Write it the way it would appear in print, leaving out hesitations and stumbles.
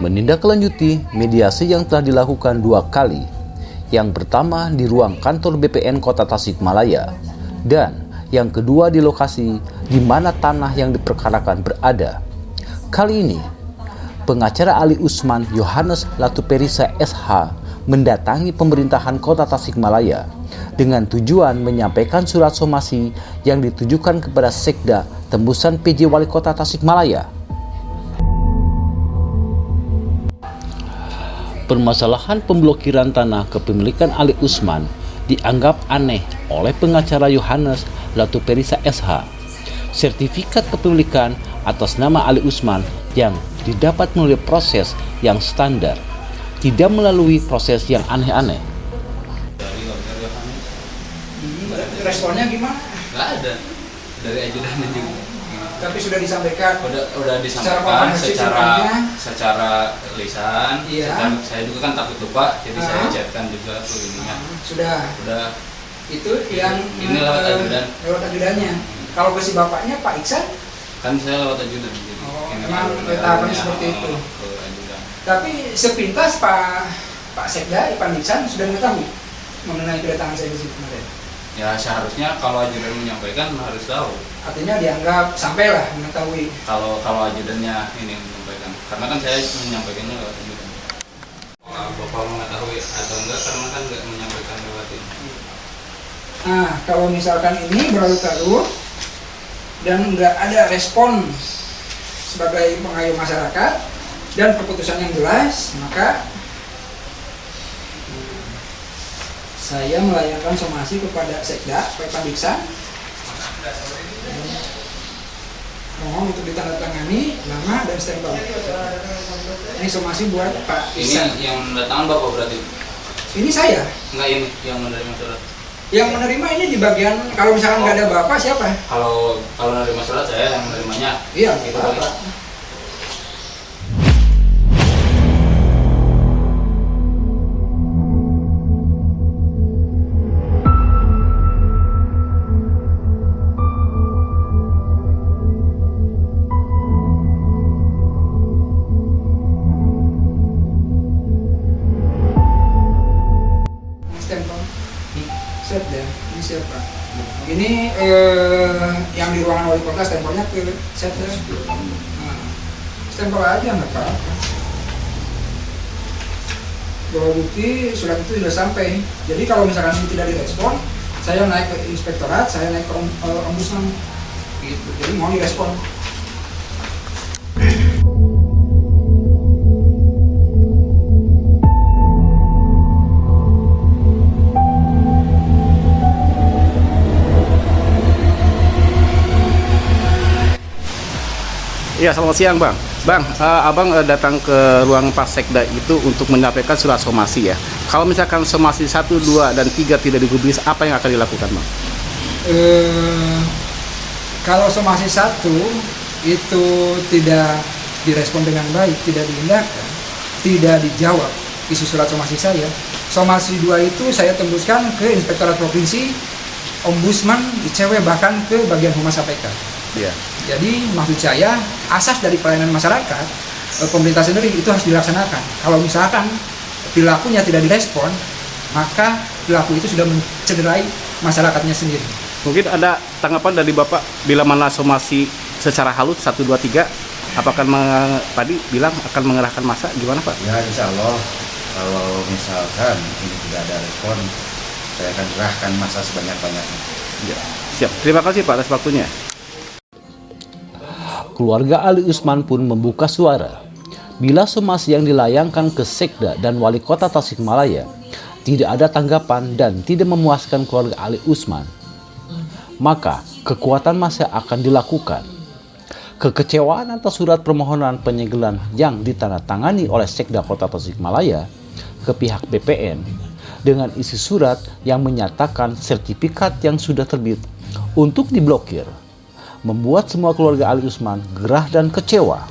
menindaklanjuti mediasi yang telah dilakukan 2 kali. Yang pertama di ruang kantor BPN Kota Tasikmalaya dan yang kedua di lokasi di mana tanah yang diperkarakan berada. Kali ini, pengacara Ali Usman Yohanes Latuperisa SH mendatangi pemerintahan Kota Tasikmalaya dengan tujuan menyampaikan surat somasi yang ditujukan kepada Sekda tembusan PJ Wali Kota Tasikmalaya. Permasalahan pemblokiran tanah kepemilikan Ali Usman dianggap aneh oleh pengacara Yohanes Latuperisa SH. Sertifikat kepemilikan atas nama Ali Usman yang didapat melalui proses yang standar, tidak melalui proses yang aneh-aneh. Responnya gimana? Nggak ada dari ajudannya juga. Tapi sudah disampaikan. Udah disampaikan secara lisan. Iya. Saya juga kan takut lupa, jadi saya chatkan juga ke ininya. Sudah. Itu yang ini lewat ajudan. Lewat ajudannya. Kalau ke si bapaknya Pak Iksan? Kan saya lewat ajudan. Memang tahapannya seperti itu. Tapi sepintas Pak Sekda Ipan Iksan sudah mengetahui mengenai kedatangan saya di sini kemarin. Ya seharusnya kalau ajudan menyampaikan harus tahu. Artinya dianggap sampailah mengetahui. Kalau ajudannya ini menyampaikan, karena kan saya menyampaikannya lewat ajudan. Bapak mengetahui atau enggak karena kan enggak menyampaikan lewat ini. Nah, kalau misalkan ini berlarut-larut dan enggak ada respon sebagai pengayuh masyarakat dan keputusan yang jelas, maka saya melayangkan somasi kepada Sekda Pak Iksan. Mohon untuk ditandatangani nama dan stempel. Ini somasi buat Pak Iksan. Ini yang mendatangkan Bapak berarti? Ini saya. Enggak, ini yang menerima surat. Yang menerima ini di bagian, kalau misalkan nggak ada Bapak siapa? Kalau menerima surat saya yang menerimanya. Iya, gitu Bapak. Sekda, ini siapa? Ini yang di ruangan wali kota stempelnya ke Sekda. Nah, stempel aja nggak apa-apa. Bahwa bukti surat itu sudah sampai. Jadi kalau misalkan ini tidak direspon, saya naik ke inspektorat, saya naik ke ombudsman. Gitu. Jadi mohon direspon. Iya, selamat siang Bang. Bang, Abang datang ke ruang Pak Sekda itu untuk menyampaikan surat somasi ya. Kalau misalkan somasi 1, 2, dan 3 tidak digubris, apa yang akan dilakukan Bang? Kalau somasi 1 itu tidak direspon dengan baik, tidak diindahkan, tidak dijawab isi surat somasi saya. Somasi 2 itu saya tembuskan ke Inspektorat Provinsi, Ombudsman, ICW, bahkan ke bagian Humas KPK. Iya. Jadi maksud saya, asas dari pelayanan masyarakat, pemerintah sendiri itu harus dilaksanakan. Kalau misalkan perilakunya tidak direspon, maka perilaku itu sudah mencederai masyarakatnya sendiri. Mungkin ada tanggapan dari Bapak bila mana somasi secara halus 1, 2, 3, apakah tadi bilang akan mengerahkan massa, gimana Pak? Ya insya Allah, kalau misalkan ini tidak ada respon, saya akan kerahkan massa sebanyak-banyaknya. Ya. Siap, terima kasih Pak atas waktunya. Keluarga Ali Usman pun membuka suara. Bila somasi yang dilayangkan ke Sekda dan Wali Kota Tasikmalaya tidak ada tanggapan dan tidak memuaskan keluarga Ali Usman, maka kekuatan massa akan dilakukan. Kekecewaan atas surat permohonan penyegelan yang ditandatangani oleh Sekda Kota Tasikmalaya ke pihak BPN dengan isi surat yang menyatakan sertifikat yang sudah terbit untuk diblokir membuat semua keluarga Ali Usman gerah dan kecewa.